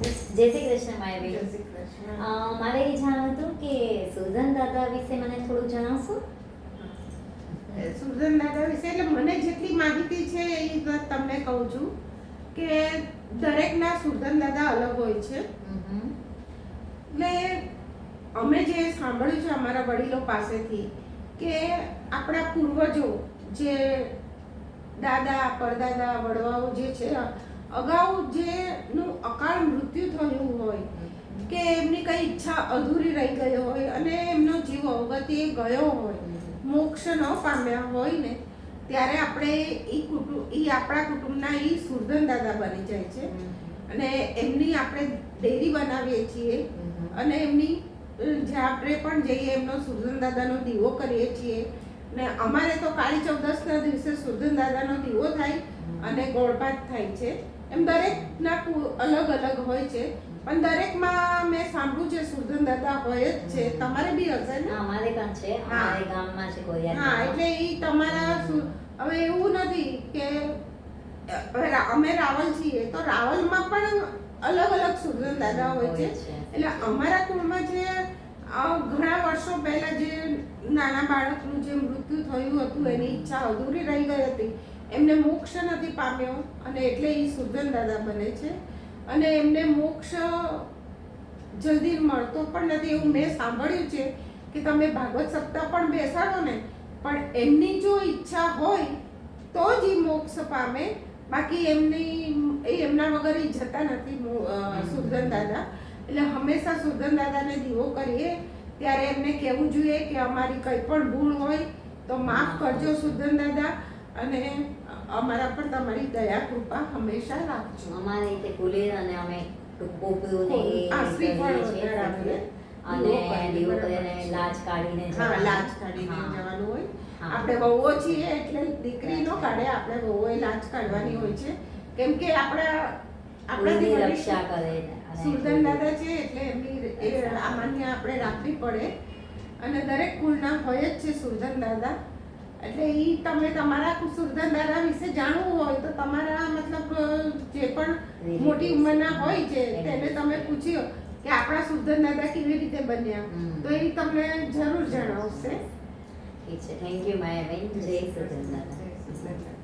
જય શ્રી કૃષ્ણ માયાબેન. જય શ્રી કૃષ્ણ. મારે એ જાણવું હતું કે સુરધન દાદા વિશે મને થોડું જણાવશો? સુરધન દાદા વિશે એટલે મને જેટલી માહિતી છે એ તમને કહું છું કે દરેકના સુરધન દાદા અલગ હોય છે. એટલે અમે જે સાંભળ્યું છે અમારા વડીલો પાસેથી કે આપણા પૂર્વજો જે દાદા પરદાદા વડવાઓ જે છે અગાઉ જેનું અકાળ મૃત્યુ થયું હોય કે એમની કઈ ઈચ્છા અધૂરી રહી ગઈ હોય અને એમનો જીવ અવગતિએ ગયો હોય, મોક્ષ ન પામ્યા હોય ને, ત્યારે આપણે આપણા કુટુંબના એ સુરધન દાદા બની જાય છે અને એમની આપણે ડેરી બનાવીએ છીએ અને એમની જ્યાં આપણે પણ જઈએ એમનો સુરધન દાદાનો દીવો કરીએ છીએ ને અમારે તો કાળી ચૌદસના દિવસે સુરધન દાદાનો દીવો થાય અને ગોળપાટ થાય છે. એમ દરેકના અલગ અલગ હોય છે પણ દરેકમાં મેં સાંભળ્યું છે સુરધન દાદા હોય જ છે. તમારે બી હશે ને? અમારે પણ છે, અમારે ગામમાં છે કોઈ. હા, એટલે એ તમારા હવે એવું નથી કે અમે રાવલ છીએ તો રાવલમાં પણ અલગ અલગ સુરધન દાદા હોય છે. એટલે અમારા કુળમાં જે ઘણા વર્ષો પહેલા જે નાના બાળકનું જે મૃત્યુ થયું હતું એની ઈચ્છા અધૂરી રહી ગઈ હતી, એમને મોક્ષ નથી પામ્યો અને એટલે એ સુરધન દાદા બને છે અને એમને મોક્ષ જલ્દી મળતો પણ નથી. એવું મેં સાંભળ્યું છે કે તમે ભાગવત સપ્તાહ પણ બેસાડો ને પણ એમની જો ઈચ્છા હોય તો જ એ મોક્ષ પામે, બાકી એમના વગર એ જતા નથી સુરધન દાદા. એટલે હંમેશા સુરધન દાદાને દીવો કરીએ ત્યારે એમને કહેવું જોઈએ કે અમારી કંઈ પણ ભૂલ હોય તો માફ કરજો સુરધન દાદા અને અમારા પર તમારી દયા કૃપા હંમેશા રાખજો. અમારે રીતે કુલેર અને અમે ટોપીઓ ને અને દીવો કરીને લાજ કાઢીને લાજ કાઢીને જવાનું હોય. આપણે વહુઓ છીએ એટલે દીકરી નો કાઢે, આપણે વહુએ લાજ કાઢવાની હોય છે કેમ કે આપણા રક્ષા કરે. સુરધન દાદા છે એટલે એમની અમાન્ય આપણે રાખવી પડે અને દરેક કુળના હોય જ છે સુરધન દાદા. એટલે એ તમે તમારા સુરધન દાદા વિશે જાણવું હોય તો તમારા મતલબ જે પણ મોટી ઉંમરના હોય છે તેને તમે પૂછ્યો કે આપણા સુરધન દાદા કેવી રીતે બન્યા તો એ તમને જરૂર જણાવશે. ઠીક છે, થેન્ક યુ માયાબેન. જય સુરધન દાદા.